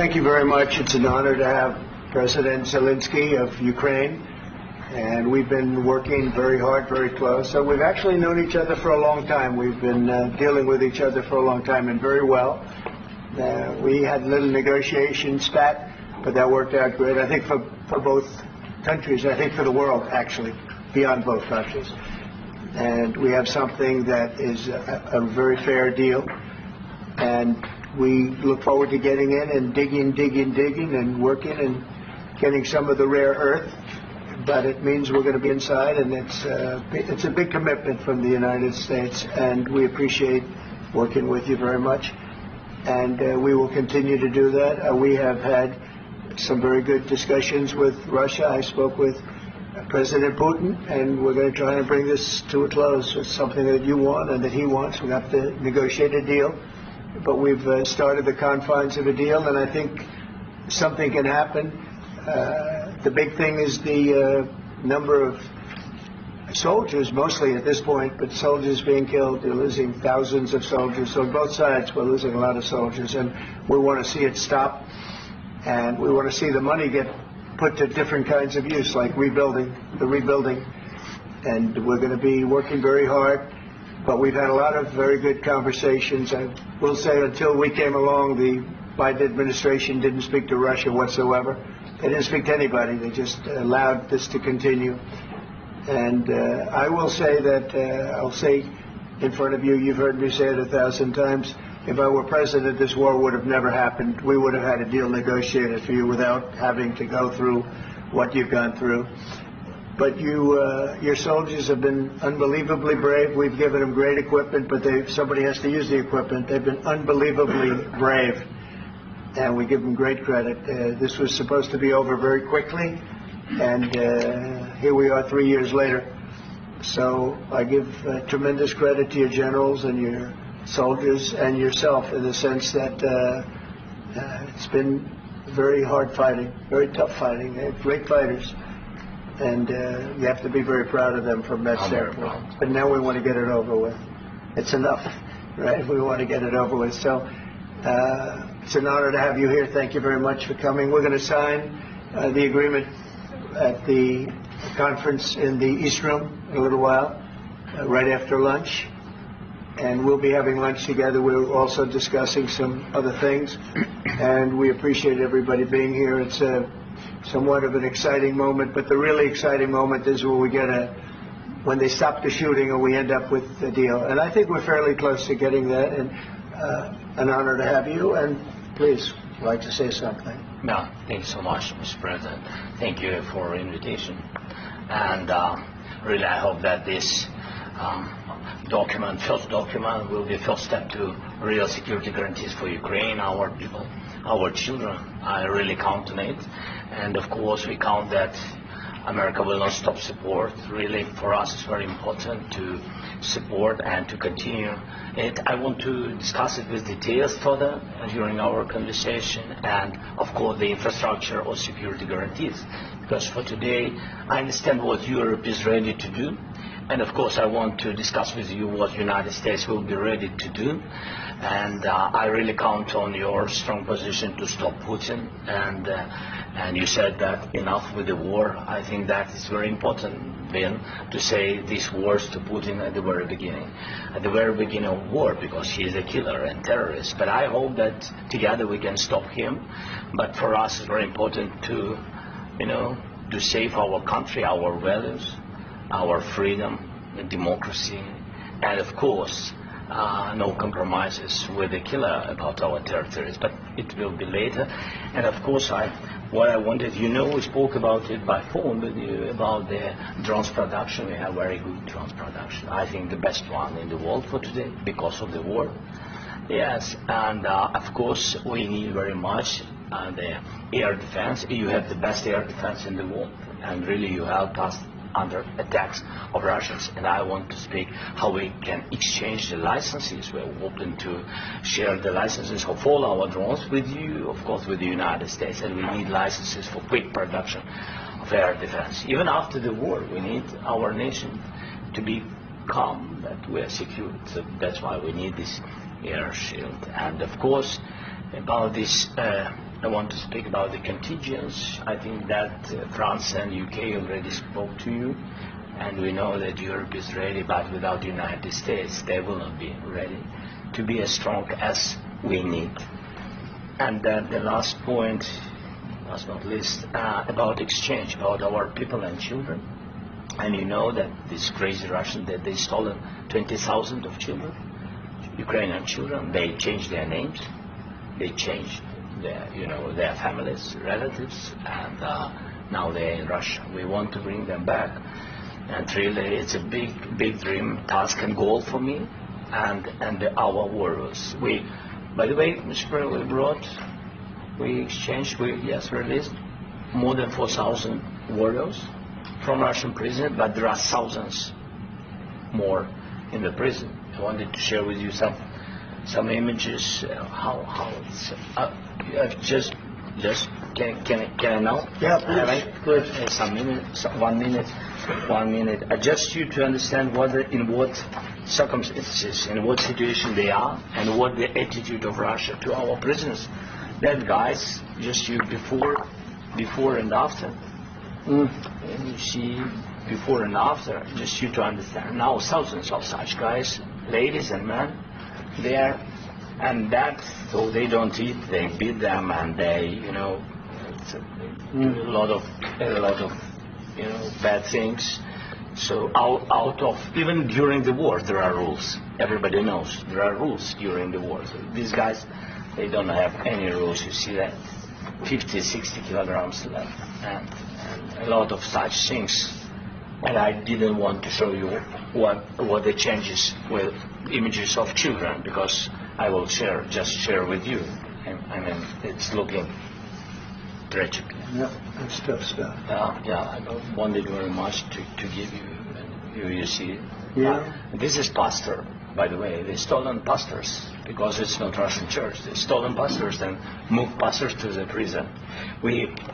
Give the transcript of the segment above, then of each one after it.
thank you very much. It's an honor to have President Zelenskyy of Ukraine, and we've been working very hard, very close. So we've actually known each other for a long time. We've been dealing with each other for a long time, and very well. We had a little negotiation spat, but that worked out great. I think for both countries, I think for the world, actually, beyond both countries. And we have something that is a very fair deal. And we look forward to getting in and digging and working and getting some of the rare earth. But it means we're going to be inside, and it's a big commitment from the United States, and we appreciate working with you very much. And we will continue to do that. We have had some very good discussions with Russia. I spoke with President Putin, and we're going to try and bring this to a close. It's something that you want and that he wants. We have to negotiate a deal. But we've started the confines of a deal, and I think something can happen. The big thing is the number of soldiers, mostly at this point, but soldiers being killed. They're losing thousands of soldiers. So on both sides, we're losing a lot of soldiers, and we want to see it stop. And we want to see the money get put to different kinds of use, like rebuilding. And we're going to be working very hard. But we've had a lot of very good conversations. I will say until we came along, the Biden administration didn't speak to Russia whatsoever. They didn't speak to anybody. They just allowed this to continue. And I will say that, I'll say in front of you, you've heard me say it 1,000 times, if I were president, this war would have never happened. We would have had a deal negotiated for you without having to go through what you've gone through. But your soldiers have been unbelievably brave. We've given them great equipment, but somebody has to use the equipment. They've been unbelievably brave, and we give them great credit. This was supposed to be over very quickly, and here we are 3 years later. So I give tremendous credit to your generals and your soldiers and yourself in the sense that it's been very hard fighting, very tough fighting. They're great fighters. And you have to be very proud of them from that standpoint. But now we want to get it over with. It's enough, right? We want to get it over with. So it's an honor to have you here. Thank you very much for coming. We're going to sign the agreement at the conference in the East Room in a little while, right after lunch. And we'll be having lunch together. We're also discussing some other things. And we appreciate everybody being here. It's somewhat of an exciting moment, but the really exciting moment is when they stop the shooting and we end up with a deal. And I think we're fairly close to getting that, and an honor to have you. And please, I'd like to say something. No, thank you so much, Mr. President. Thank you for the invitation. And really, I hope that this first document, will be a first step to real security guarantees for Ukraine, our people, our children. I really count on it. And of course, we count that America will not stop support. Really, for us, it's very important to support and to continue it. I want to discuss it with details further during our conversation, and of course, the infrastructure or security guarantees. Because for today, I understand what Europe is ready to do. And of course, I want to discuss with you what the United States will be ready to do. And I really count on your strong position to stop Putin. And you said that enough with the war. I think that is very important, Ben, to say these words to Putin at the very beginning of war, because he is a killer and terrorist. But I hope that together we can stop him. But for us, it's very important to, to save our country, our values, our freedom, democracy, and of course, no compromises with the killer about our territories, but it will be later. And of course, what I wanted, we spoke about it by phone with you about the drones production. We have very good drones production. I think the best one in the world for today because of the war. Yes, and of course, we need very much the air defense. You have the best air defense in the world, and really you help us under attacks of Russians. And I want to speak how we can exchange the licenses. We're open to share the licenses of all our drones with you, of course, with the United States. And we need licenses for quick production of air defense. Even after the war, we need our nation to be calm, that we are secure. So that's why we need this air shield. And of course, about this I want to speak about the contingents. I think that France and UK already spoke to you, and we know that Europe is ready, but without the United States, they will not be ready to be as strong as we need. And then the last point, last but not least, about exchange, about our people and children. And you know that this crazy Russian, that they stolen 20,000 of children, Ukrainian children. They changed their names, they changed their families, relatives, and now they're in Russia. We want to bring them back, and really it's a big dream, task and goal for me and our warriors. By the way, Mr. President, we released more than 4,000 warriors from Russian prison, but there are thousands more in the prison. I wanted to share with you some images. How it's just can I now? Yeah, please. Good. One minute. Just you to understand in what circumstances, in what situation they are, and what the attitude of Russia to our prisoners. That guys, just you before and after. And you see before and after, just you to understand. Now thousands of such guys, ladies and men, there, and that, so they don't eat, they beat them, and they, do a lot of bad things. So out of, even during the war, there are rules. Everybody knows there are rules during the war. So these guys, they don't have any rules. You see that 50, 60 kilograms left, and a lot of such things. And I didn't want to show you what the changes with images of children, because I will share with you. I mean, it's looking tragic. Yeah, that's tough stuff. I wanted very much to give you. You see. Yeah. This is pastor, by the way. They stolen pastors because it's not Russian church. They stolen pastors and moved pastors to the prison.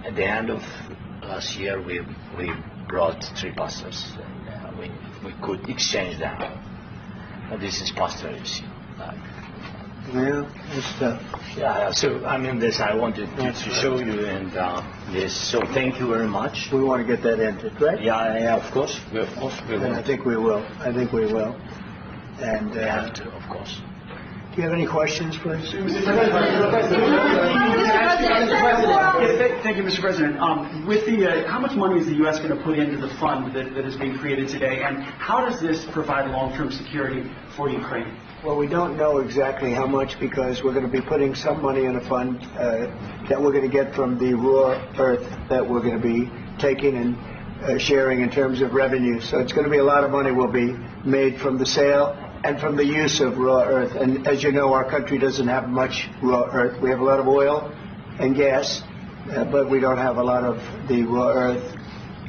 At the end of last year, we brought 3 pastors. And, we could exchange them. And this is pastor, you see. Yeah, that's tough. Yeah. So I mean, this I wanted to show you, and this. So thank you very much. We want to get that entered, right? Yeah. Of course. We And will. I think we will. And Of course. do you have any questions, please? Thank you, Mr. President. With how much money is the U.S. going to put into the fund that is being created today, and how does this provide long-term security for Ukraine? Well, we don't know exactly how much, because we're going to be putting some money in a fund that we're going to get from the raw earth that we're going to be taking and sharing in terms of revenue. So it's going to be a lot of money will be made from the sale and from the use of raw earth. And as you know, our country doesn't have much raw earth. We have a lot of oil and gas, but we don't have a lot of the raw earth.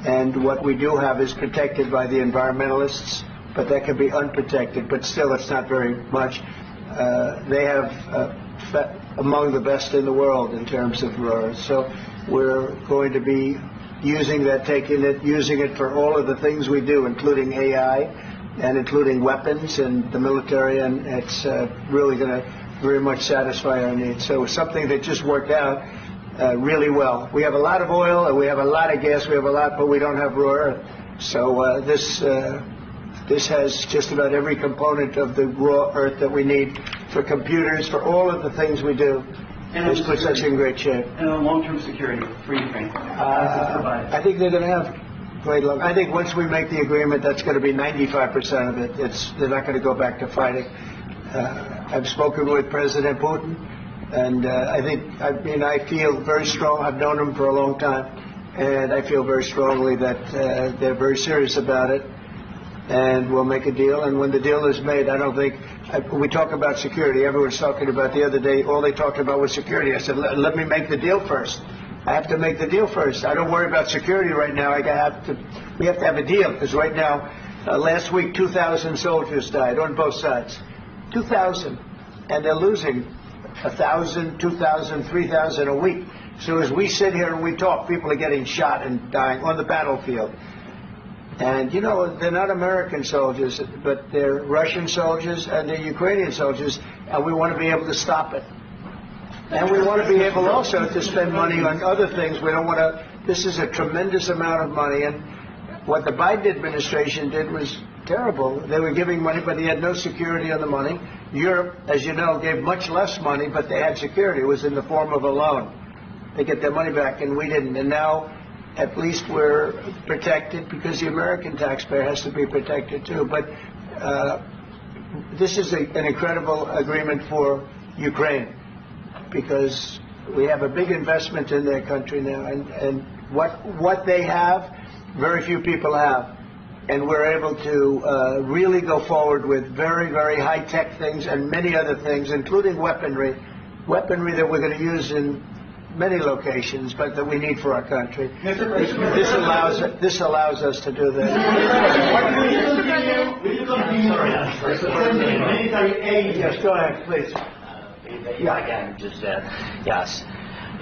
And what we do have is protected by the environmentalists, but that can be unprotected, but still it's not very much. They have among the best in the world in terms of raw earth. So we're going to be using that, using it for all of the things we do, including AI and including weapons and the military, and it's really going to very much satisfy our needs. So it's something that just worked out really well. We have a lot of oil and we have a lot of gas, but we don't have raw earth. So this has just about every component of the raw earth that we need for computers, for all of the things we do. And this puts us in great shape. And long-term security for Ukraine. I think they're going to have great long. I think once we make the agreement, that's going to be 95% of it. They're not going to go back to fighting. I've spoken with President Putin, and I feel very strong. I've known him for a long time, and I feel very strongly that they're very serious about it. And we'll make a deal. And when the deal is made, I don't think we talk about security. Everyone's talking about the other day. All they talked about was security. I said, let me make the deal first. I have to make the deal first. I don't worry about security right now. We have to have a deal, because right now, last week, 2,000 soldiers died on both sides. 2,000, and they're losing 1,000, 2,000, 3,000 a week. So as we sit here and we talk, people are getting shot and dying on the battlefield. And, they're not American soldiers, but they're Russian soldiers and they're Ukrainian soldiers, and we want to be able to stop it. And we want to be able also to spend money on other things. We don't want to, this is a tremendous amount of money, and what the Biden administration did was terrible. They were giving money, but they had no security on the money. Europe, as you know, gave much less money, but they had security. It was in the form of a loan. They get their money back, and we didn't. And now, at least we're protected because the American taxpayer has to be protected too. But this is an incredible agreement for Ukraine because we have a big investment in their country now, and what they have, very few people have. And we're able to really go forward with very, very high-tech things and many other things, including weaponry that we're going to use in many locations, but that we need for our country. This allows us to do that. Will you continue sending military aid? Yes, go ahead, please. Yeah, again, just yes.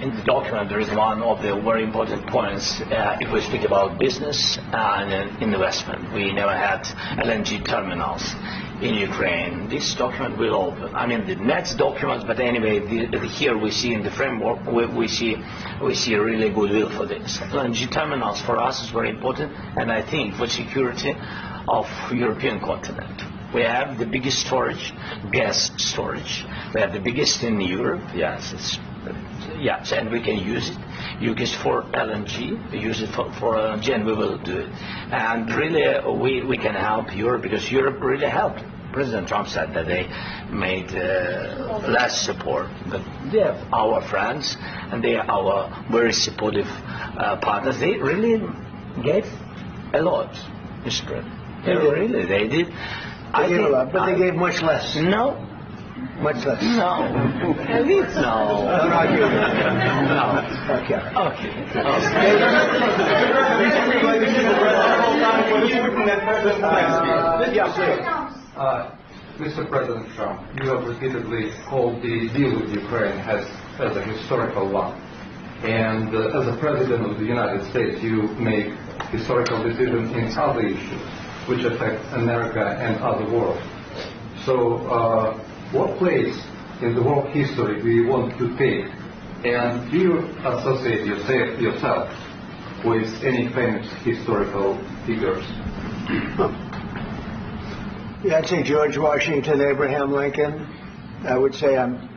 In the document, there is one of the very important points. If we speak about business and investment, we never had LNG terminals in Ukraine. This document will open. I mean, the next document, but anyway, here we see in the framework, we see really goodwill for this. LNG terminals for us is very important, and I think for security of European continent. We have the biggest storage, gas storage. We have the biggest in Europe. Yes, yes, and we can use it. Use it for LNG. Use it for LNG, and we will do it. And really, we can help Europe because Europe really helped. President Trump said that they made less support, but they are our friends and they are our very supportive partners. They really gave a lot, Mr. President. They did. They gave a lot, but they gave much less. No. Much less. No. No. Don't argue. No. Okay. Mr. President Trump, you have repeatedly called the deal with Ukraine as a historical one. And as a President of the United States, you make historical decisions in other issues which affect America and other world. So what place in the world history do you want to take? And do you associate yourself with any famous historical figures? Yeah, I'd say George Washington, Abraham Lincoln. I would say I'm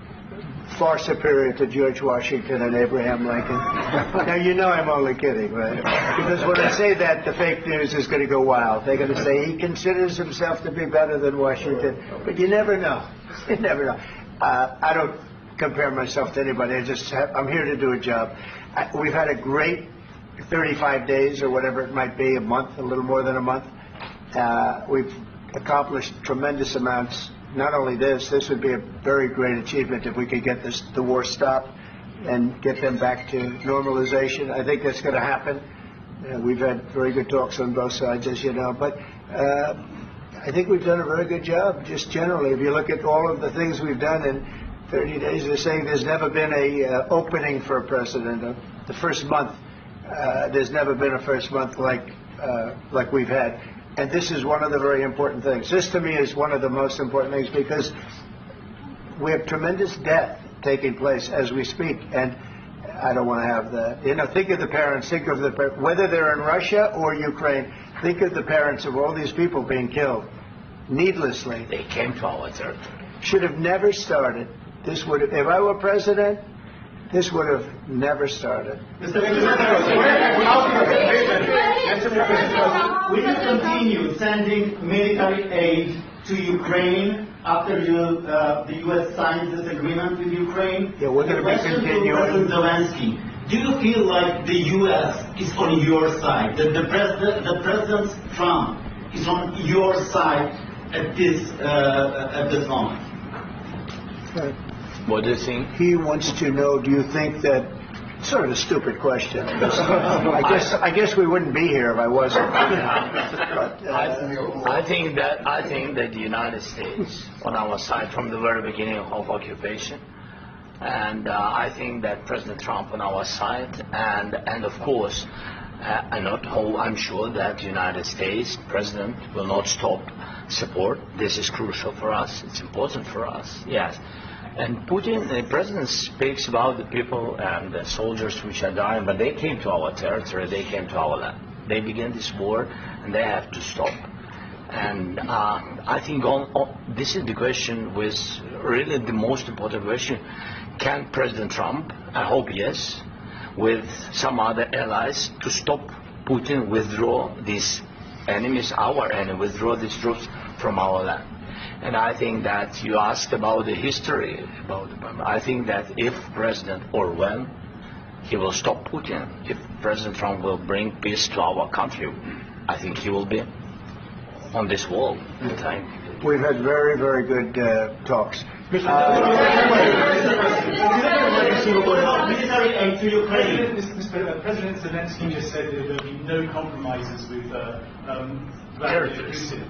far superior to George Washington and Abraham Lincoln. Now, you know I'm only kidding, right? Because when I say that, the fake news is going to go wild. They're going to say he considers himself to be better than Washington. But you never know. You never know. I don't compare myself to anybody. I'm here to do a job. We've had a great 35 days or whatever it might be, a month, a little more than a month. We've accomplished tremendous amounts. Not only this would be a very great achievement if we could get the war stopped and get them back to normalization. I think that's going to happen. We've had very good talks on both sides, as you know. But I think we've done a very good job, just generally. If you look at all of the things we've done in 30 days, they're saying there's never been a opening for a president. The first month, there's never been a first month like we've had. And this is one of the very important things. This, to me, is one of the most important things because we have tremendous death taking place as we speak. And I don't want to have that. Think of the parents. Whether they're in Russia or Ukraine, think of the parents of all these people being killed needlessly. They came to our territory. Should have never started. If I were president, this would have never started. Will you continue sending military aid to Ukraine after the U.S. signs this agreement with Ukraine? Yeah, we're going to be continuing. President Zelenskyy, do you feel like the U.S. is on your side? That the President Trump is on your side at this moment? What do you think? He wants to know, do you think that, sort of a stupid question. I guess we wouldn't be here if I wasn't. I think that the United States on our side from the very beginning of occupation, and I think that President Trump on our side, and of course, I'm sure that the United States President will not stop support. This is crucial for us. It's important for us. Yes. And Putin, the president speaks about the people and the soldiers which are dying, but they came to our territory, they came to our land. They began this war, and they have to stop. And I think this is the question, with really the most important question. Can President Trump, I hope yes, with some other allies, to stop Putin, withdraw these enemies, our enemy, withdraw these troops from our land? And I think that you asked about the history, I think that if President, or when, he will stop Putin, if President Trump will bring peace to our country, I think he will be on this wall at the time. We've had very, very good talks. President Zelenskyy just said that there will be no compromises with Vladimir Putin.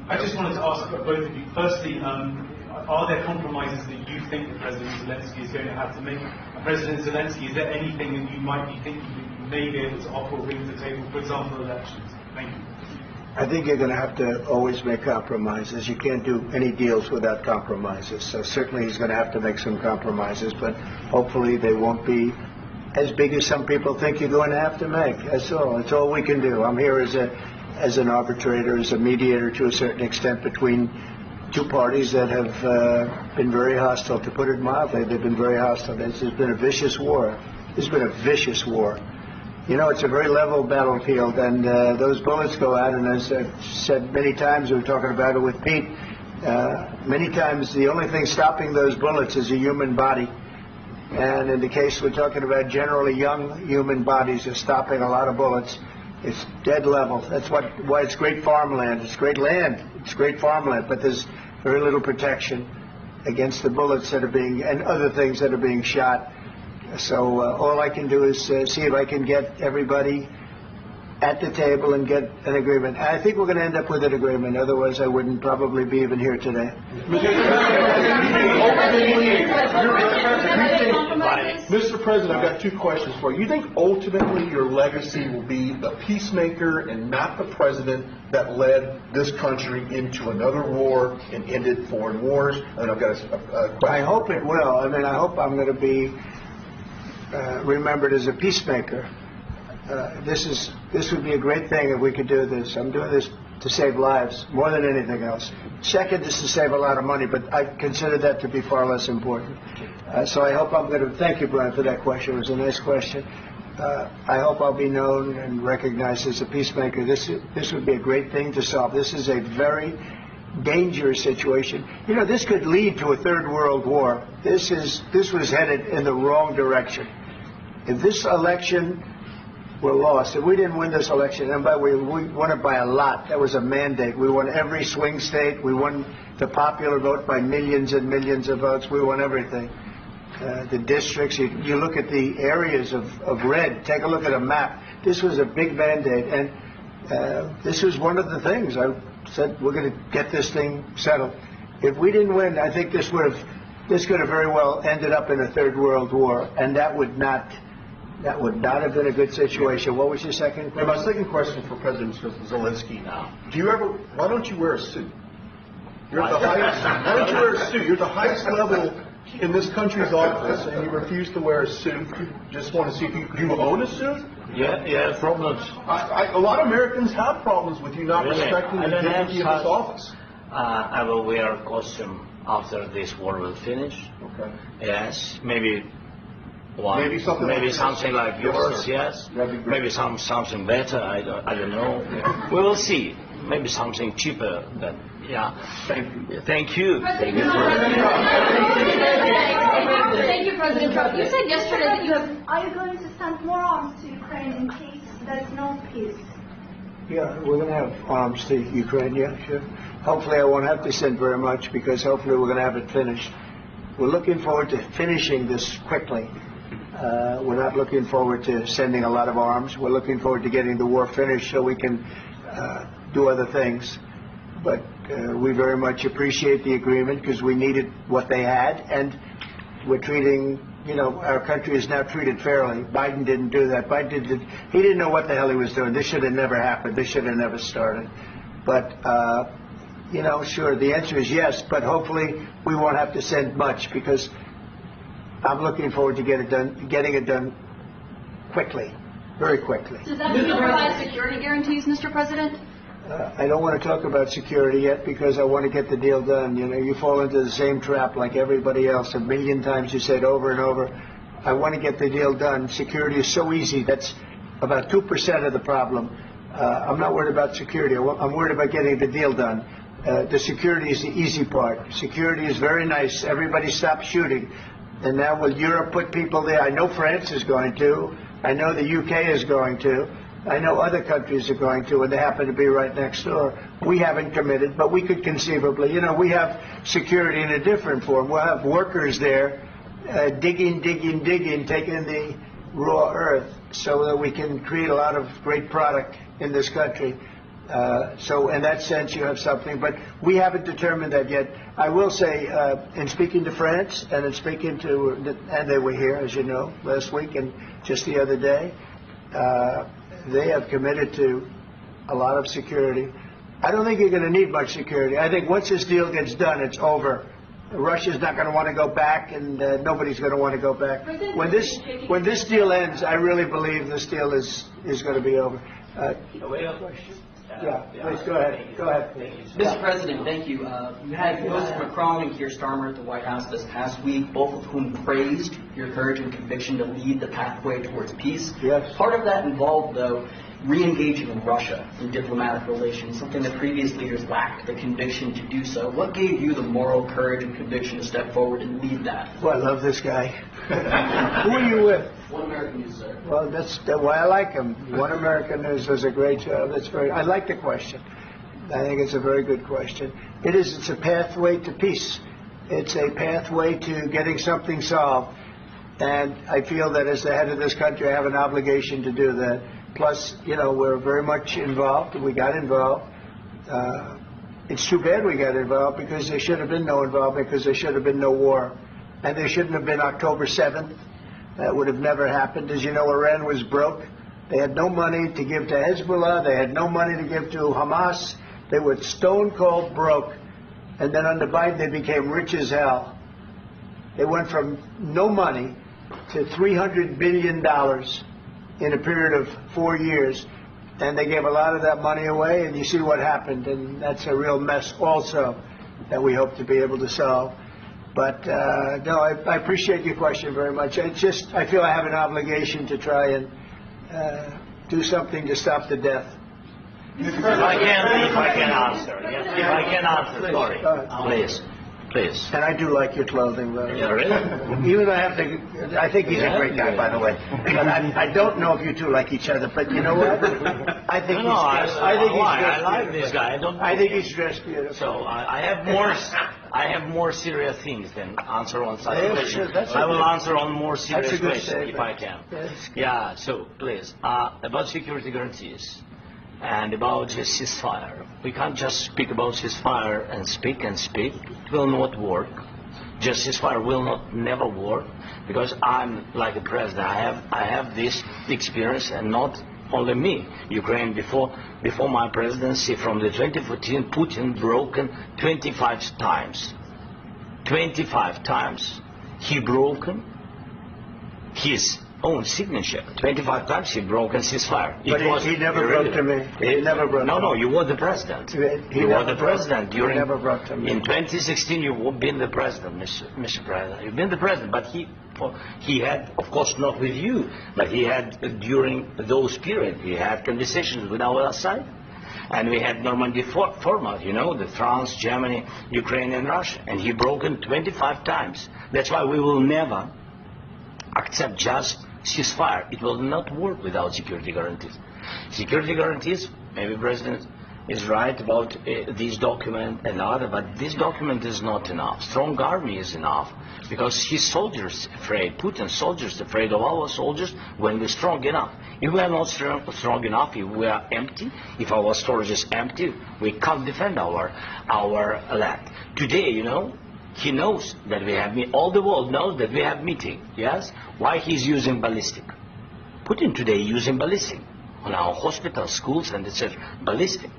I just wanted to ask both of you, firstly, are there compromises that you think that President Zelenskyy is going to have to make? President Zelenskyy, is there anything that you might be thinking that you may be able to offer or bring to the table, for example, elections? Thank you. I think you're going to have to always make compromises. You can't do any deals without compromises. So certainly he's going to have to make some compromises, but hopefully they won't be as big as some people think you're going to have to make. That's all. That's all we can do. I'm here as an arbitrator, as a mediator to a certain extent between two parties that have been very hostile, to put it mildly. They've been very hostile. This has been a vicious war. This has been a vicious war. You know, it's a very level battlefield, and those bullets go out, and as I've said many times, we were talking about it with Pete, many times the only thing stopping those bullets is a human body. And in the case we're talking about, generally young human bodies are stopping a lot of bullets. It's dead level. That's why it's great farmland. It's great land. It's great farmland, but there's very little protection against the bullets that are being, and other things that are being shot. So all I can do is see if I can get everybody at the table and get an agreement. I think we're going to end up with an agreement. Otherwise, I wouldn't probably be even here today. Mr. President, I've got two questions for you. You think ultimately your legacy will be the peacemaker and not the president that led this country into another war and ended foreign wars? And I've got a question. I hope it will. I mean, I hope I'm going to be remembered as a peacemaker. This would be a great thing if we could do this. I'm doing this to save lives more than anything else. Second is to save a lot of money, but I consider that to be far less important. So I hope I'm going to, thank you, Brian, for that question. It was a nice question. I hope I'll be known and recognized as a peacemaker. This would be a great thing to solve. This is a very dangerous situation. You know, this could lead to a third world war. This was headed in the wrong direction. If this election were lost, if we didn't win this election, and by the way, we won it by a lot. That was a mandate. We won every swing state. We won the popular vote by millions and millions of votes. We won everything. The districts, you look at the areas of red, take a look at a map. This was a big mandate, and this was one of the things. I said, we're going to get this thing settled. If we didn't win, I think this could have very well ended up in a third world war, and that would not have been a good situation. What was your second question? My second question for President Zelenskyy now. Why don't you wear a suit? Why don't you wear a suit? You're the highest level in this country's office, and you refuse to wear a suit. Just want to see if you own a suit? Yeah, problems. A lot of Americans have problems with you not respecting the dignity of this office. I will wear a costume after this war will finish. Okay. Yes, maybe something like yours. Yes. Maybe something better. I don't know. Yeah. We will see. Maybe something cheaper. Yeah. Thank you. Thank you, President Trump. You said yesterday that you have. Are you going to send more arms to Ukraine in case there's no peace? Yeah, we're going to have arms to Ukraine. Yeah, sure. Hopefully, I won't have to send very much, because hopefully we're going to have it finished. We're looking forward to finishing this quickly. We're not looking forward to sending a lot of arms. We're looking forward to getting the war finished so we can do other things. But we very much appreciate the agreement, because we needed what they had, and we're treating, our country is now treated fairly. Biden didn't do that. He didn't know what the hell he was doing. This should have never happened. This should have never started. But, sure, the answer is yes, but hopefully we won't have to send much because I'm looking forward to getting it done quickly, very quickly. Does that mean you'll provide security guarantees, Mr. President? I don't want to talk about security yet because I want to get the deal done. You fall into the same trap like everybody else. A million times you said over and over, I want to get the deal done. Security is so easy. That's about 2% of the problem. I'm not worried about security. I'm worried about getting the deal done. The security is the easy part. Security is very nice. Everybody stopped shooting. And now will Europe put people there? I know France is going to. I know the UK is going to. I know other countries are going to, and they happen to be right next door. We haven't committed, but we could conceivably. We have security in a different form. We'll have workers there digging, taking the raw earth so that we can create a lot of great product in this country. So in that sense, you have something, but we haven't determined that yet. I will say, in speaking to France and in speaking to, and they were here, as you know, last week and just the other day, they have committed to a lot of security. I don't think you're going to need much security. I think once this deal gets done, it's over. Russia's not going to want to go back, and nobody's going to want to go back. When this deal ends, I really believe this deal is going to be over. Question? Yeah, please go ahead. Go ahead. Mr. President, thank you. You had both Macron and Keir Starmer at the White House this past week, both of whom praised your courage and conviction to lead the pathway towards peace. Yes. Part of that involved, though, re-engaging with Russia in diplomatic relations, something that previous leaders lacked the conviction to do so. What gave you the moral courage and conviction to step forward and lead that? Well, I love this guy. Who are you with? One American News, sir. Well, that's why I like him. One American News does a great job. I like the question. I think it's a very good question. It's a pathway to peace. It's a pathway to getting something solved. And I feel that as the head of this country, I have an obligation to do that. Plus, we're very much involved. We got involved. It's too bad we got involved because there should have been no involvement because there should have been no war. And there shouldn't have been October 7th. That would have never happened. As you know, Iran was broke. They had no money to give to Hezbollah. They had no money to give to Hamas. They were stone cold broke. And then under Biden, they became rich as hell. They went from no money to $300 billion in a period of 4 years. And they gave a lot of that money away, and you see what happened. And that's a real mess also that we hope to be able to solve. But, no, I appreciate your question very much. I feel I have an obligation to try and do something to stop the death. If I can answer, sorry. Please. And I do like your clothing, by the way. Yeah, really? Even though I think he's a great guy, by the way. But I don't know if you two like each other, but you know what? I think he's dressed. I like this guy. I think he's dressed beautiful. So I have more serious things than answer on such questions. Sure, I will answer on more serious questions statement. if I can. Yes. Yeah. So please, about security guarantees and about the ceasefire. We can't just speak about ceasefire and speak. It will not work. Just ceasefire will never work because I'm like a president. I have this experience, and not only me. Ukraine before my presidency, from the 2014, Putin broken 25 times. 25 times he broken his own signature. 25 times he broke a ceasefire. But he never broke to me. He never broke to me. No, you were the president. You were the president during. He never broke to me. In 2016, you've been the president, Mr. President. You've been the president, but he had, of course, not with you, but he had during those periods. He had conversations with our side, and we had Normandy format. The France, Germany, Ukraine, and Russia, and he broken 25 times. That's why we will never accept just ceasefire. It will not work without security guarantees. Security guarantees, maybe President is right about this document and other, but this document is not enough. Strong army is enough because his soldiers afraid, Putin's soldiers afraid of our soldiers when we're strong enough. If we are not strong enough, if we are empty, if our storage is empty, we can't defend our land. Today, he knows that we have all the world knows that we have meeting. Yes? Why he's using ballistic? Putin today using ballistic on our hospitals, schools, and etc. Ballistic.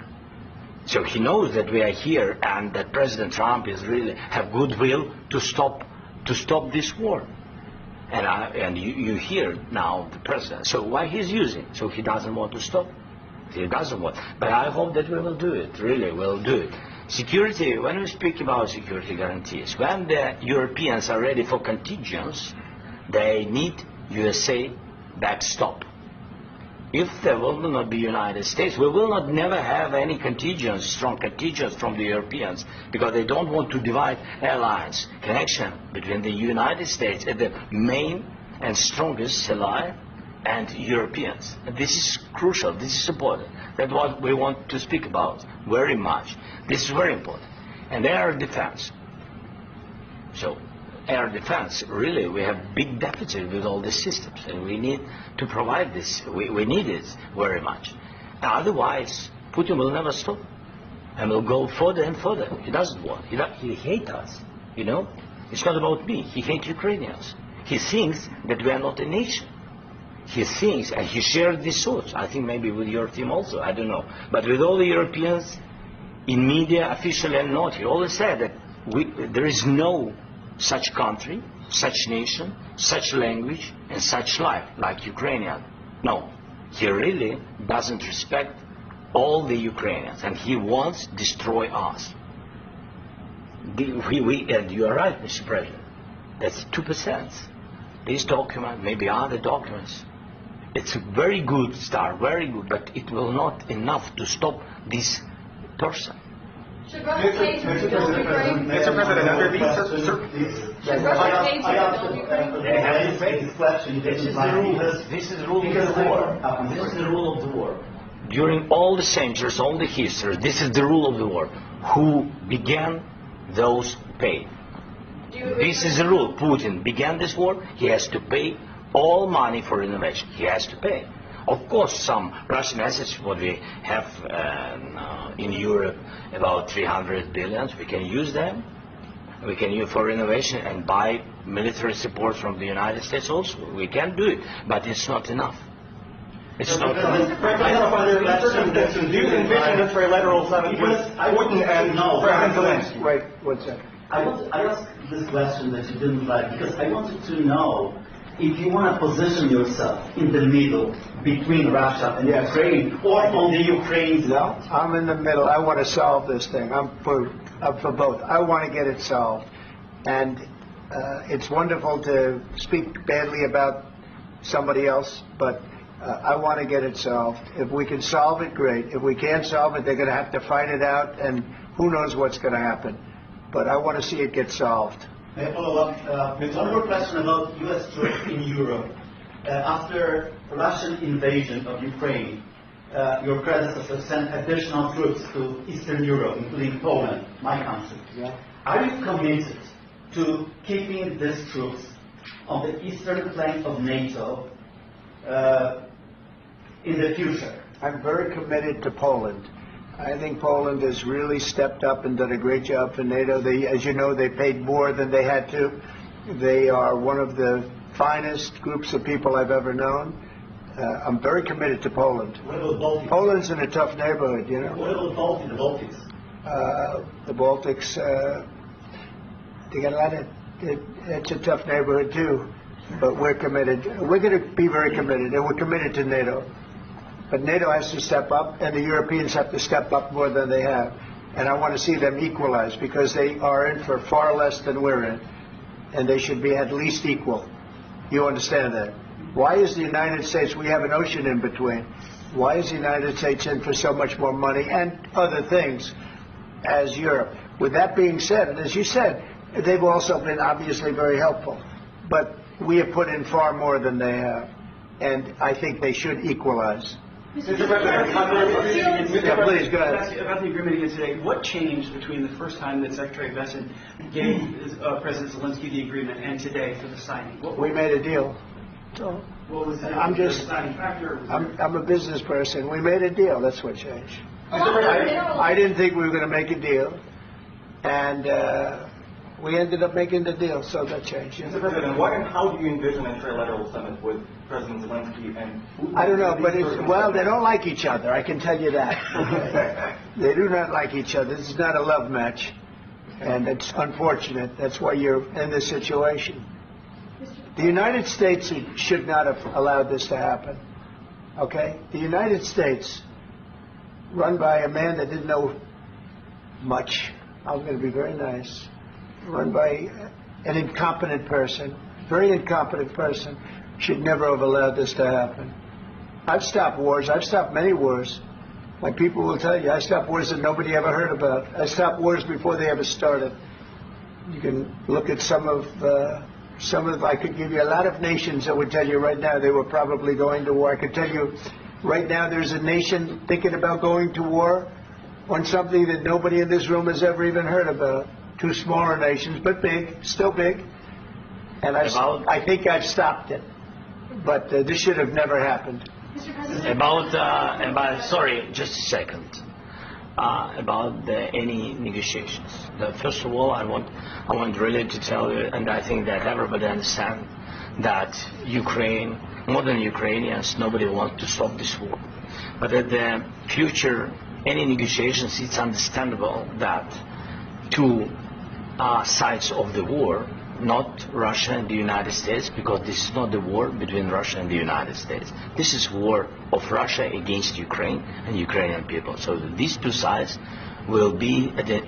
So he knows that we are here and that President Trump is really have goodwill to stop this war. And you hear now the president. So why he's using? So he doesn't want to stop. He doesn't want. But I hope that we will do it. Really, we'll do it. Security. When we speak about security guarantees, when the Europeans are ready for contingents, they need USA backstop. If there will not be United States, we will not never have any contingents, strong contingents from the Europeans, because they don't want to divide alliance, connection between the United States and the main and strongest ally and Europeans. And this is crucial, this is important. That's what we want to speak about very much. This is very important. And air defense. So air defense, really, we have big deficit with all these systems, and we need to provide this. We need it very much. Otherwise, Putin will never stop, and will go further and further. He doesn't want. He hates us. You know, it's not about me. He hates Ukrainians. He thinks that we are not a nation. He thinks, and he shared these thoughts. I think maybe with your team also. I don't know, but with all the Europeans, in media, officially and not, he always said that there is no such country, such nation, such language, and such life like Ukrainian. No, he really doesn't respect all the Ukrainians, and he wants to destroy us. And you are right, Mr. President. That's 2%. This document, maybe other documents, it's a very good start, very good, but it will not enough to stop this person. Should Russia pay to rebuild Ukraine? Mr. President, under these Should Russia pay to rebuild Ukraine? They have to pay. This is the rule. This is the rule of the war. This is the rule of the war. During all the centuries, all the history, this is the rule of the war. Who began, those pay. This is the rule. Putin began this war. He has to pay all money for innovation. He has to pay. Of course, some Russian assets, what we have in Europe, about 300 billion, we can use them. We can use for innovation and buy military support from the United States also. We can do it, but it's not enough. It's not enough. Do you envision a trilateral summit with Putin and President Zelenskyy? Wait, one second. I asked this question that you didn't like because I wanted to know if you want to position yourself in the middle between Russia and Ukraine, or on the Ukraine's. No, I'm in the middle. I want to solve this thing. I'm for both. I want to get it solved. And it's wonderful to speak badly about somebody else, but I want to get it solved. If we can solve it, great. If we can't solve it, they're going to have to fight it out, and who knows what's going to happen. But I want to see it get solved. May I follow up? One more question about U.S. troops in Europe. After Russian invasion of Ukraine, your predecessor sent additional troops to Eastern Europe, including Poland, my country. Yeah. Are you committed to keeping these troops on the eastern flank of NATO in the future? I'm very committed to Poland. I think Poland has really stepped up and done a great job for NATO. As you know, they paid more than they had to. They are one of the finest groups of people I've ever known. I'm very committed to Poland. What about Baltics? Poland's in a tough neighborhood, you know. What about the Baltics? The Baltics, they got a lot of. It's a tough neighborhood too, but we're committed. We're going to be very committed, and we're committed to NATO. But NATO has to step up, and the Europeans have to step up more than they have. And I want to see them equalize, because they are in for far less than we're in, and they should be at least equal. You understand that? Why is the United States, we have an ocean in between, why is the United States in for so much more money and other things as Europe? With that being said, and as you said, they've also been obviously very helpful, but we have put in far more than they have, and I think they should equalize. Mr. President, Please, go ahead. About the agreement again today, what changed between the first time that Secretary Bessent gave President Zelenskyy the agreement and today for the signing? We made a deal. So What was the deciding factor? I'm a business person. We made a deal. That's what changed. I didn't think we were going to make a deal, and We ended up making the deal, so that changed. Mr. President, what and how do you envision a trilateral summit with President Zelensky and Putin? I don't know, but well, they don't like each other, I can tell you that. They do not like each other. This is not a love match, and it's unfortunate. That's why you're in this situation. The United States should not have allowed this to happen, okay? The United States, run by a man that didn't know much, I'm going to be very nice, run by an incompetent person, very incompetent person, should never have allowed this to happen. I've stopped wars. I've stopped many wars. My people will tell you, I stopped wars that nobody ever heard about. I stopped wars before they ever started. You can look at some of, I could give you a lot of nations that would tell you right now they were probably going to war. I could tell you right now there's a nation thinking about going to war on something that nobody in this room has ever even heard about. Two smaller nations, but big, still big. And I think I've stopped it. But this should have never happened. Sorry, just a second. About any negotiations. First of all, I want really to tell you, and I think that everybody understands that Ukraine, more than Ukrainians, nobody wants to stop this war. But at the future, any negotiations, it's understandable that two sides of the war, not Russia and the United States, because this is not the war between Russia and the United States. This is war of Russia against Ukraine and Ukrainian people. So these two sides will be at the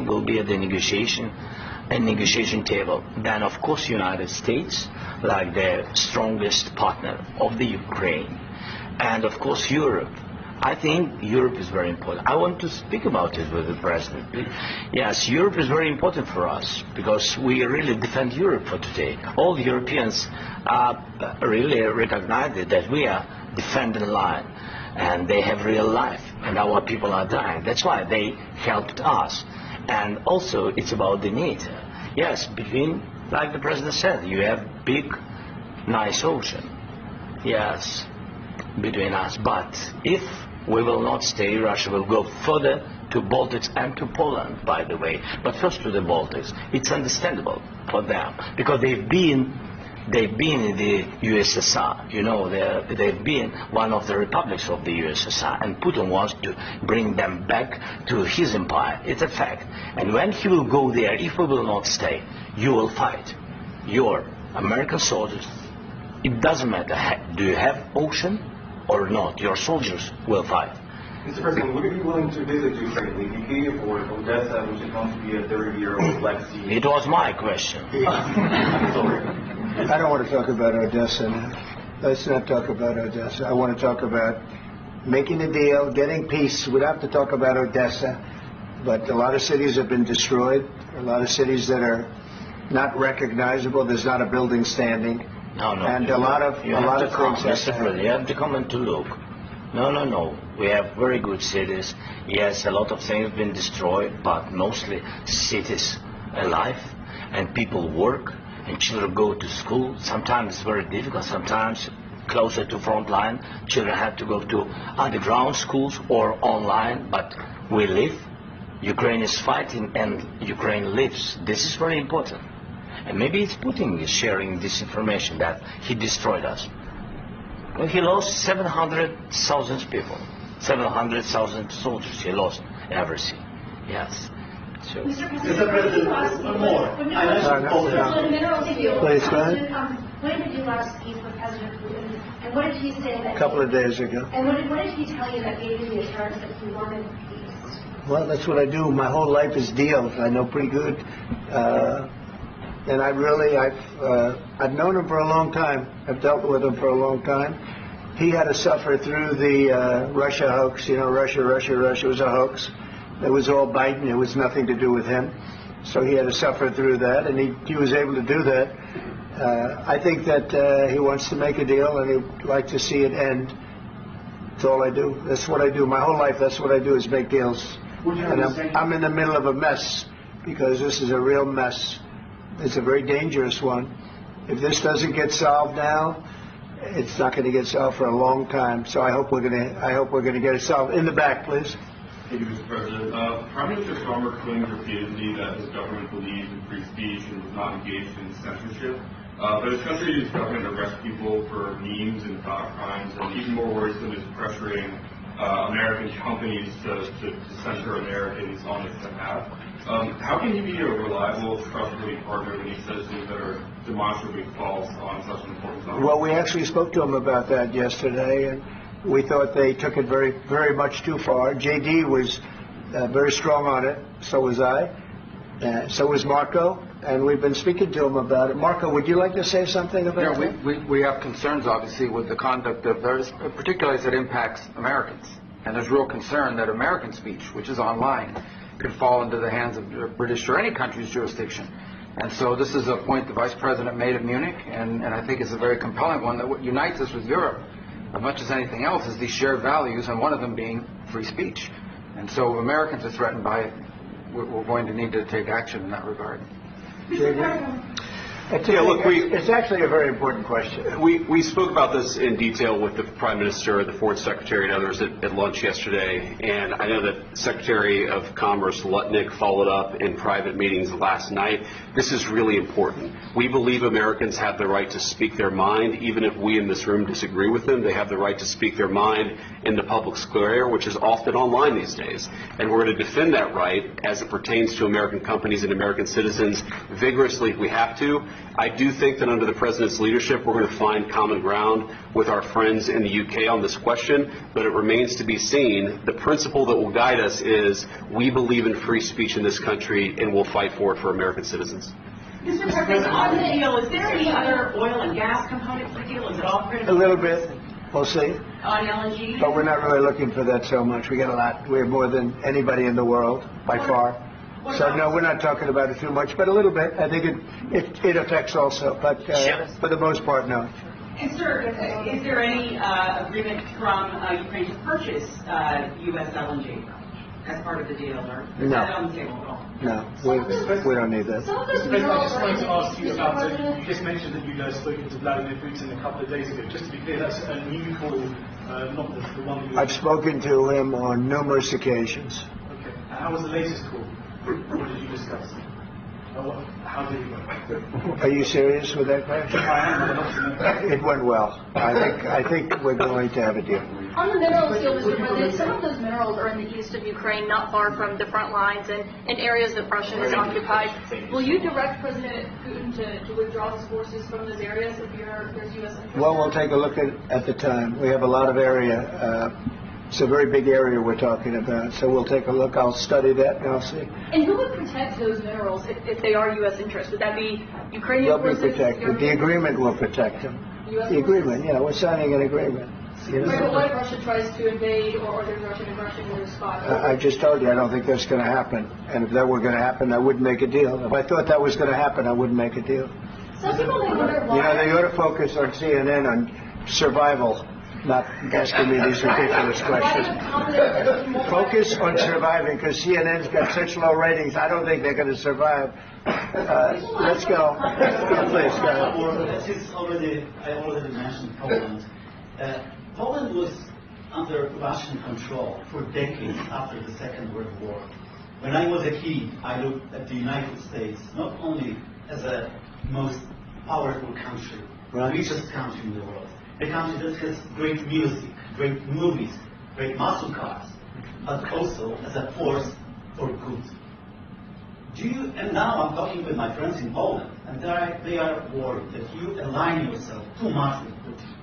will be at the negotiation table. Then of course United States, like the strongest partner of the Ukraine, and of course Europe. I think Europe is very important. I want to speak about it with the President. Yes, Europe is very important for us because we really defend Europe for today. All the Europeans really recognize that we are defending the line and they have real life and our people are dying. That's why they helped us. And also it's about the NATO. Yes, between, like the President said, you have big, nice ocean. Yes, between us. But if we will not stay, Russia will go further to Baltics and to Poland, by the way. But first to the Baltics. It's understandable for them because they've been in the USSR. You know, they've been one of the republics of the USSR, and Putin wants to bring them back to his empire. It's a fact. And when he will go there, if we will not stay, you will fight. Your American soldiers, it doesn't matter, do you have ocean or not, your soldiers will fight. Mr. President, would you be willing to visit Ukraine, maybe Kyiv or Odessa, which is going to be a 30-year-old Black Sea? It was my question. I don't want to talk about Odessa now. Let's not talk about Odessa. I want to talk about making a deal, getting peace. We don't have to talk about Odessa, but a lot of cities have been destroyed. A lot of cities that are not recognizable. There's not a building standing. No. And a lot of things have happened. You have to come and to look. No. We have very good cities. Yes, a lot of things have been destroyed, but mostly cities alive, and people work, and children go to school. Sometimes it's very difficult. Sometimes closer to front line, children have to go to underground schools or online. But we live. Ukraine is fighting, and Ukraine lives. This is very important. And maybe it's Putin is sharing this information that he destroyed us. Well, he lost 700,000 people, 700,000 soldiers. He lost everything. Yes. So. Mr. President, one more. Please, go ahead. When did you last speak with President Putin? And what did he say that? A couple of days ago. And what did he tell you that gave you the assurance that he wanted peace? Well, that's what I do. My whole life is deals. I know pretty good. And I've known him for a long time. I've dealt with him for a long time. He had to suffer through the Russia hoax. You know, Russia was a hoax. It was all Biden. It was nothing to do with him. So he had to suffer through that, and he was able to do that. I think that he wants to make a deal, and he'd like to see it end. That's all I do. That's what I do. My whole life, that's what I do is make deals. And I'm in the middle of a mess because this is a real mess. It's a very dangerous one. If this doesn't get solved now, it's not going to get solved for a long time. So I hope we're going to get it solved. In the back, please. Thank you, Mr. President. Prime Minister Sharma claimed repeatedly that his government believes in free speech and was not engaged in censorship. But his country's government arrests people for memes and thought crimes, and even more worrisome is pressuring American companies to censor Americans on its behalf. How can he be a reliable, trustworthy partner when he says things that are demonstrably false on such an important topic? Well, we actually spoke to him about that yesterday, and we thought they took it very, very much too far. JD was very strong on it. So was I. So was Marco. And we've been speaking to him about it. Marco, would you like to say something about that? We have concerns, obviously, with the conduct of those, particularly as it impacts Americans. And there's real concern that American speech, which is online, could fall into the hands of British or any country's jurisdiction. And so this is a point the Vice President made at Munich, and I think it's a very compelling one, that what unites us with Europe, as much as anything else, is these shared values, and one of them being free speech. And so if Americans are threatened by it, we're going to need to take action in that regard. It's actually a very important question. We spoke about this in detail with the Prime Minister, the Foreign Secretary, and others at lunch yesterday. And I know that Secretary of Commerce Lutnick followed up in private meetings last night. This is really important. We believe Americans have the right to speak their mind, even if we in this room disagree with them. They have the right to speak their mind in the public square, which is often online these days. And we're going to defend that right as it pertains to American companies and American citizens vigorously if we have to. I do think that under the President's leadership, we're going to find common ground with our friends in the UK on this question, but it remains to be seen. The principle that will guide us is we believe in free speech in this country, and we'll fight for it for American citizens. Mr. President, on the deal, is there any other oil and gas component to the deal? Is it all critical? A little bit. We'll see. On LNG? But we're not really looking for that so much. We get a lot. We have more than anybody in the world, by far. So, no, we're not talking about it too much, but a little bit. I think it affects also, but for the most part, no. And, sir, is there any agreement from Ukraine to purchase U.S. LNG as part of the deal, or is that on the table at all? No, we don't need that. I just wanted to ask you about, you just mentioned that you'd spoken to Vladimir Putin a couple of days ago. Just to be clear, that's a new call, not the one that you... I've spoken to him on numerous occasions. Okay. How was the latest call? What did you discuss? How did it go? Are you serious with that question? I am. It went well. I think we're going to have a deal. On the minerals deal, Mr. President, some of those minerals are in the east of Ukraine, not far from the front lines and in areas that Russia has occupied. Will you direct President Putin to withdraw his forces from those areas if there's U.S. interest? Well, we'll take a look at the time. We have a lot of area. It's a very big area we're talking about, so we'll take a look. I'll study that and I'll see. And who would protect those minerals if they are U.S. interests? Would that be Ukrainian forces? They'll be protected. The agreement will protect them. The agreement, yeah, we're signing an agreement. Right, but what if Russia tries to invade or there's Russian aggression in those spots? I just told you I don't think that's going to happen. And if that were going to happen, I wouldn't make a deal. If I thought that was going to happen, I wouldn't make a deal. Some people may wonder why. You know, they ought to focus on CNN on survival, not asking me these ridiculous questions. Focus on surviving, because CNN's got such low ratings. I don't think they're going to survive. Let's go. Please go ahead. I already mentioned Poland. Poland was under Russian control for decades after the Second World War. When I was a kid, I looked at the United States not only as a most powerful country, the richest country in the world, a country that has great music, great movies, great muscle cars, but also as a force for good. And now I'm talking with my friends in Poland, and they are worried that you align yourself too much with Putin.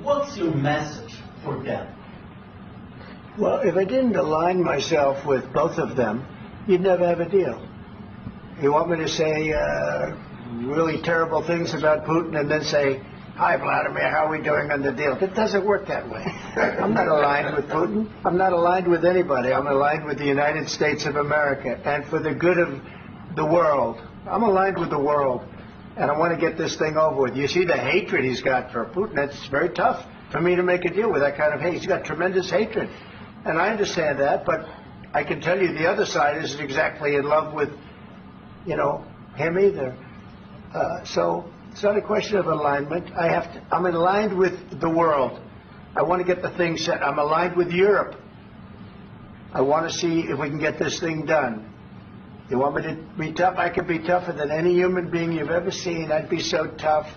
What's your message for them? Well, if I didn't align myself with both of them, you'd never have a deal. You want me to say really terrible things about Putin and then say, "Hi, Vladimir, how are we doing on the deal?" It doesn't work that way. I'm not aligned with Putin. I'm not aligned with anybody. I'm aligned with the United States of America and for the good of the world. I'm aligned with the world, and I want to get this thing over with. You see the hatred he's got for Putin. It's very tough for me to make a deal with that kind of hate. He's got tremendous hatred, and I understand that, but I can tell you the other side isn't exactly in love with, him either. So it's not a question of alignment. I'm aligned with the world. I want to get the thing set. I'm aligned with Europe. I want to see if we can get this thing done. You want me to be tough? I could be tougher than any human being you've ever seen. I'd be so tough.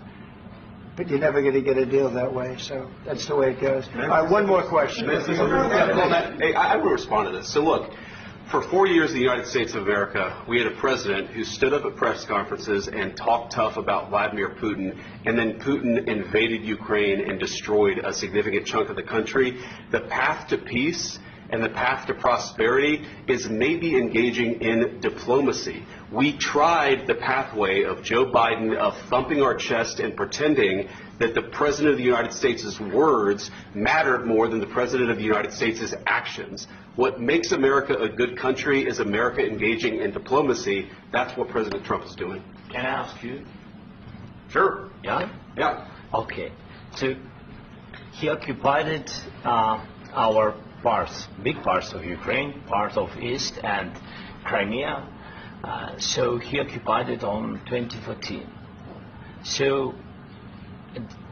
But you're never going to get a deal that way, so that's the way it goes. All right, one more question. Hey, I will respond to this. So look, for 4 years in the United States of America, we had a president who stood up at press conferences and talked tough about Vladimir Putin, and then Putin invaded Ukraine and destroyed a significant chunk of the country. The path to peace and the path to prosperity is maybe engaging in diplomacy. We tried the pathway of Joe Biden of thumping our chest and pretending that the President of the United States' words mattered more than the President of the United States' actions. What makes America a good country is America engaging in diplomacy. That's what President Trump is doing. Can I ask you? Sure. Yeah? Yeah. Okay. So he occupied our parts, big parts of Ukraine, part of East and Crimea. So he occupied it on 2014. So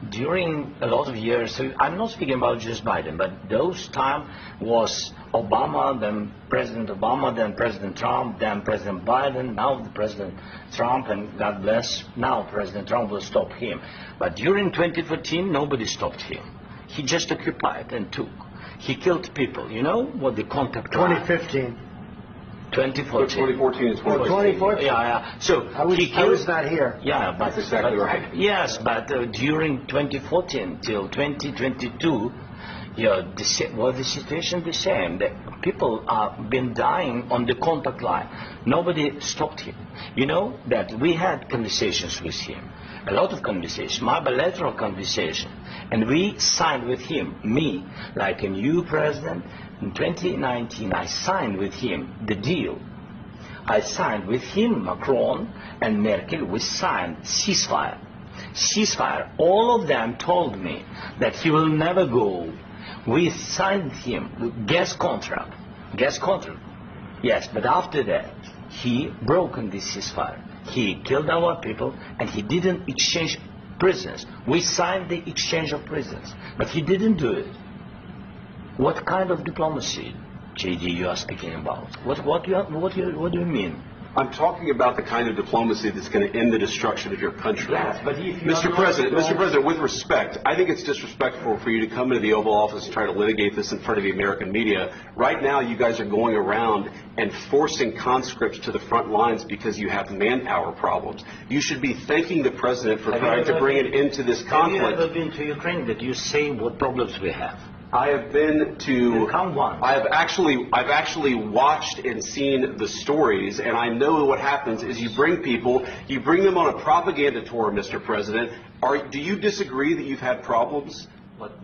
during a lot of years, so I'm not speaking about just Biden, but those time was Obama, then President Obama, then President Trump, then President Biden, now the President Trump, and God bless, now President Trump will stop him. But during 2014, nobody stopped him. He just occupied and took. He killed people. You know what the contact 2015. 2014 2014. is 2014. Yeah. So I was not here. Yeah, but that's exactly right. Yes, but during 2014 till 2022, the situation the same. The people have been dying on the contact line. Nobody stopped him. You know that we had conversations with him, a lot of conversations, my bilateral conversation, and we signed with him, me, like a new president. In 2019, I signed with him the deal. I signed with him, Macron and Merkel, we signed ceasefire. Ceasefire. All of them told me that he will never go. We signed him gas contract. Gas contract. Yes, but after that, he broken this ceasefire. He killed our people and he didn't exchange prisoners. We signed the exchange of prisoners, but he didn't do it. What kind of diplomacy, JD, you are speaking about? What do you mean? I'm talking about the kind of diplomacy that's going to end the destruction of your country. Yes, but if you Mr. President, with respect, I think it's disrespectful for you to come into the Oval Office and try to litigate this in front of the American media. Right now, you guys are going around and forcing conscripts to the front lines because you have manpower problems. You should be thanking the President for trying to bring an end to this conflict. Have you ever been to Ukraine that you say what problems we have? I have been to. Come on. I've actually watched and seen the stories, and I know what happens is you bring them on a propaganda tour, Mr. President. Do you disagree that you've had problems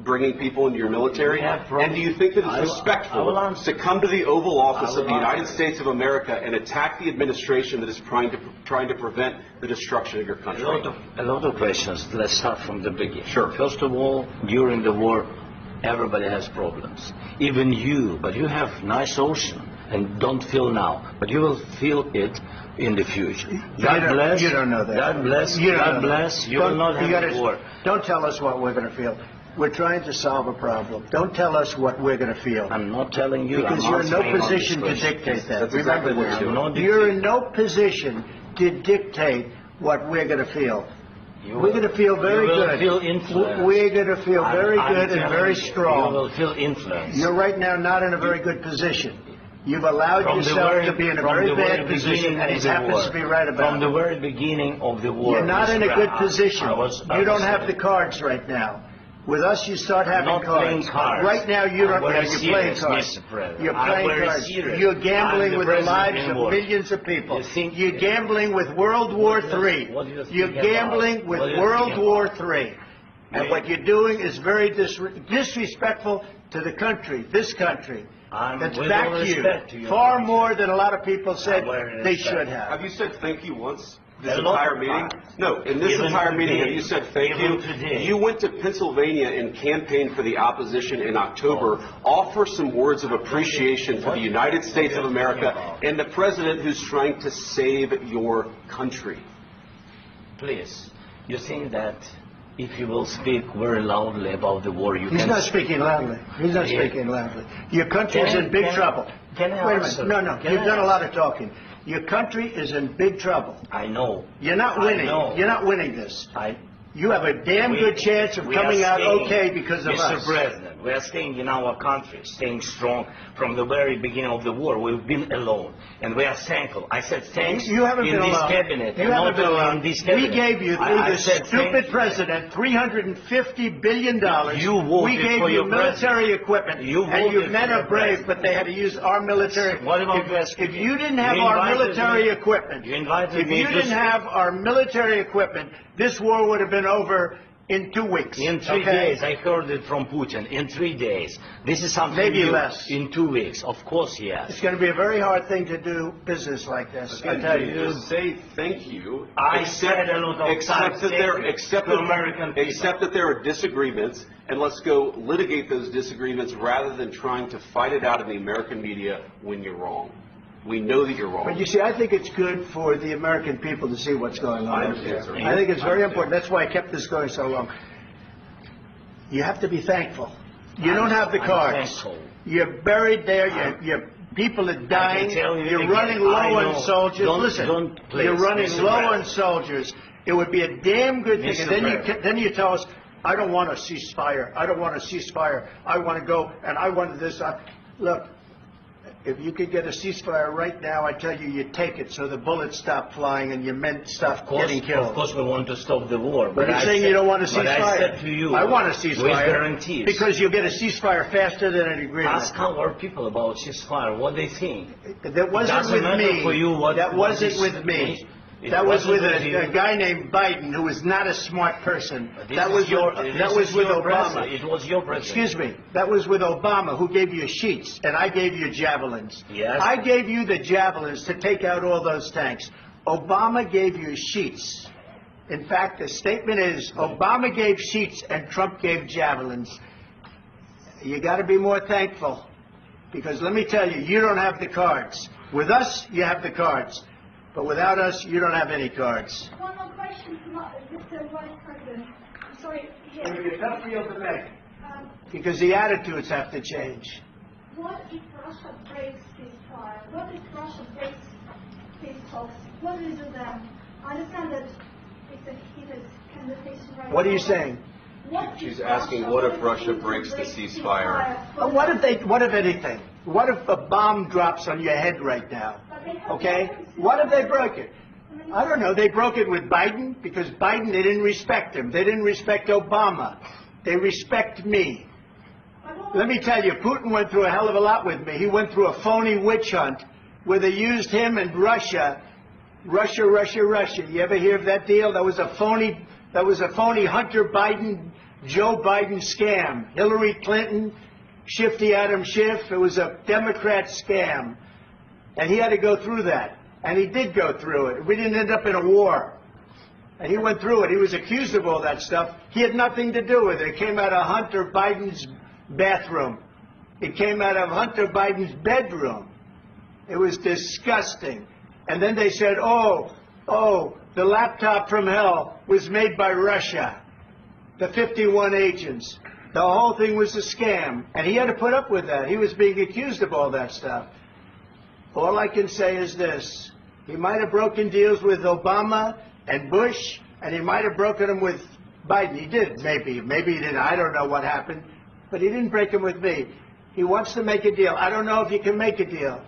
bringing people into your military? And do you think that it's respectful to come to the Oval Office of the United States of America and attack the administration that is trying to prevent the destruction of your country? A lot of questions. Let's start from the beginning. Sure. First of all, during the war, everybody has problems. Even you, but you have nice ocean and don't feel now, but you will feel it in the future. God bless. You don't know that. God bless. God bless. You will not have war. Don't tell us what we're going to feel. We're trying to solve a problem. Don't tell us what we're going to feel. I'm not telling you. Because you're in no position to dictate that. Remember this. You're in no position to dictate what we're going to feel. We're going to feel very good. Feel influence. We're going to feel very good and very strong. You will feel influence. You're right now not in a very good position. You've allowed yourself to be in a very bad position, and he happens to be right about it. From the very beginning of the war. You're not in a good position. You don't have the cards right now. With us, you start having cards. Right now, you don't. You're playing cards. You're playing cards. You're gambling with the lives of millions of people. You're gambling with World War III. You're gambling with World War III. And what you're doing is very disrespectful to the country, this country, that's backed you far more than a lot of people said they should have. Have you said thank you once? This entire meeting? No, in this entire meeting, have you said thank you? You went to Pennsylvania and campaigned for the opposition in October. Offer some words of appreciation for the United States of America and the president who's trying to save your country. Please, you think that if you will speak very loudly about the war, He's not speaking loudly. He's not speaking loudly. Your country is in big trouble. Can I Wait a answer? minute. No, you've done a lot of talking. Your country is in big trouble. I know. You're not winning. You're not winning this. You have a damn good chance of coming out okay because of us. Mr. President, we are staying in our country, staying strong from the very beginning of the war. We've been alone, and we are thankful. I said thanks you haven't in been this alone. cabinet. You and haven't not been only alone. in this cabinet. We gave you, through this stupid president, $350 billion. You voted we gave for you your military equipment, and you voted men for are your brave, president. but they had to use our military. What about if you didn't have our military equipment, if you didn't have our military equipment, this war would have been over in 2 weeks. In 3 days, I heard it from Putin. In 3 days. This is something Maybe new. less. In 2 weeks. Of course, yes. It's going to be a very hard thing to do business like this. I tell you. Just say thank you. I said a lot of Except times that there are disagreements, and let's go litigate those disagreements rather than trying to fight it out in the American media when you're wrong. We know that you're wrong. But you see, I think it's good for the American people to see what's going on. I understand, sir. I think it's very important. That's why I kept this going so long. You have to be thankful. You don't have the cards. You're buried there. Your people are dying. You're running low on soldiers. Listen, you're running low on soldiers. It would be a damn good thing. And then you tell us, I don't want a ceasefire. I don't want a ceasefire. I want to go, and I want this. Look. If you could get a ceasefire right now, I tell you, you take it so the bullets stop flying and your men stop getting killed. Of course, we want to stop the war. But you're saying you don't want a ceasefire. But I said to you, I want a ceasefire. with guarantees. Because you'll get a ceasefire faster than an agreement. Ask our people about ceasefire, what they think. That wasn't with me. That wasn't with me. That was with a guy named Biden, who was not a smart person. That was with Obama. It was your president. Excuse me. That was with Obama, who gave you sheets, and I gave you javelins. Yes. I gave you the javelins to take out all those tanks. Obama gave you sheets. In fact, the statement is Obama gave sheets and Trump gave javelins. You got to be more thankful, because let me tell you, you don't have the cards. With us, you have the cards. But without us, you don't have any cards. One more question, Mr. Vice President. I'm sorry. It's going to be a tough deal to make, because the attitudes have to change. What if Russia breaks ceasefire? What if Russia breaks peace talks? What do we do then? I understand that it's a heated conversation right now. What are you saying? She's asking, what if Russia breaks the ceasefire? What if anything? What if a bomb drops on your head right now? Okay? What if they broke it? I don't know. They broke it with Biden, because Biden, they didn't respect him. They didn't respect Obama. They respect me. Let me tell you, Putin went through a hell of a lot with me. He went through a phony witch hunt where they used him and Russia. Russia. You ever hear of that deal? That was a phony Hunter Biden, Joe Biden scam. Hillary Clinton, Shifty Adam Schiff. It was a Democrat scam. And he had to go through that. And he did go through it. We didn't end up in a war. And he went through it. He was accused of all that stuff. He had nothing to do with it. It came out of Hunter Biden's bathroom. It came out of Hunter Biden's bedroom. It was disgusting. And then they said, oh, the laptop from hell was made by Russia. The 51 agents. The whole thing was a scam. And he had to put up with that. He was being accused of all that stuff. All I can say is this. He might have broken deals with Obama and Bush, and he might have broken them with Biden. He did, maybe. Maybe he didn't. I don't know what happened. But he didn't break them with me. He wants to make a deal. I don't know if you can make a deal.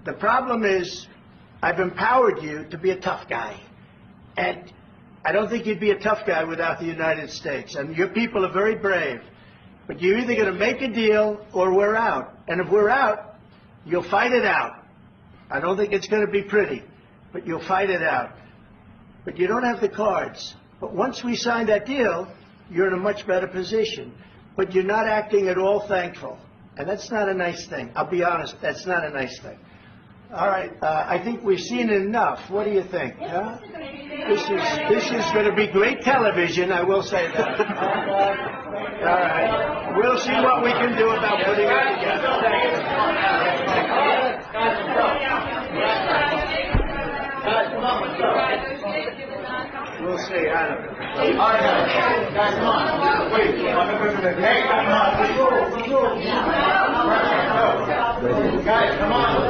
The problem is, I've empowered you to be a tough guy. And I don't think you'd be a tough guy without the United States. And your people are very brave. But you're either going to make a deal or we're out. And if we're out, you'll fight it out. I don't think it's going to be pretty, but you'll fight it out. But you don't have the cards. But once we sign that deal, you're in a much better position. But you're not acting at all thankful. And that's not a nice thing. I'll be honest, that's not a nice thing. All right, I think we've seen enough. What do you think? Huh? This is going to be great television, I will say that. All right. We'll see what we can do about putting it together. We'll see. I don't know. Guys, come on. Wait, hey, come on. Let's go. Guys, come on.